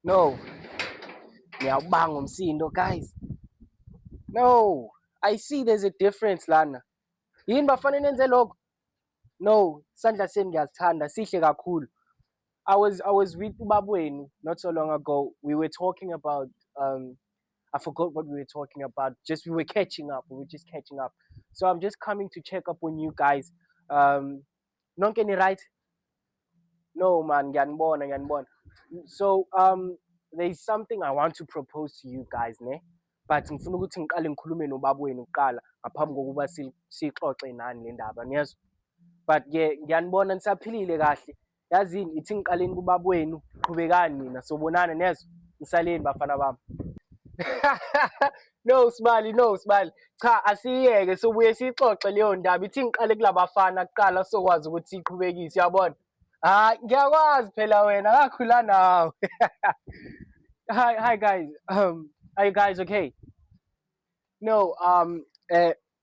No, ngiyawubanga umsindo guys. No, I see there's a difference lana. Yini bafana nenze lokho? No, isandla senu ngiyasithanda sihle kakhulu. I was with Ubabweni not so long ago. We were talking about I forgot what we were talking about. Just we were catching up. We were just catching up. So I'm just coming to check up on you guys. Nonke ni right? No man, ngiyanibona. So there's something I want to propose to you guys, ne? But ngifuna ukuthi ngiqale ngikhulume nobaba wenu kuqala ngaphambi kokuba sixoxe nani le ndaba niyezwa. But ngiyanibona nisaphilile kahle. Yazini ithi ngiqaleni kubaba wenu qhubekani nina sobonana niyezwa. Ngisaleni bafana bami. No Sibali. Cha asiyeke sobuye sixoxe leyo ndaba ithi ngiqale kulabafana kuqala sokwazi ukuthi iqhubekise uyabona. Ngiyakwazi phela wena ngakhula nawe. Hi guys. Are you guys okay? No,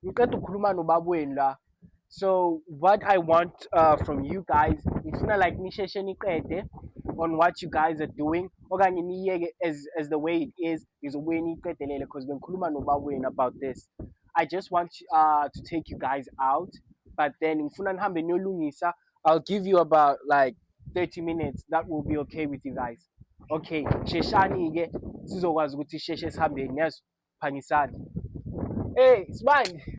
ngiqeda ukukhuluma nobaba wenu la. So what I want from you guys, ngifuna like nisheshe niqede on what you guys are doing okanye niyeke as the way it is ngizobuye niyiqedelele because bengikhuluma nobaba wenu about this. I just want to take you guys out, but then ngifuna nihambe niyolungisa. I'll give you about like 30 minutes. That will be okay with you guys. Okay, sheshani-ke sizokwazi ukuthi sheshe sihambeni yazo phangisani. Hey, Sibali.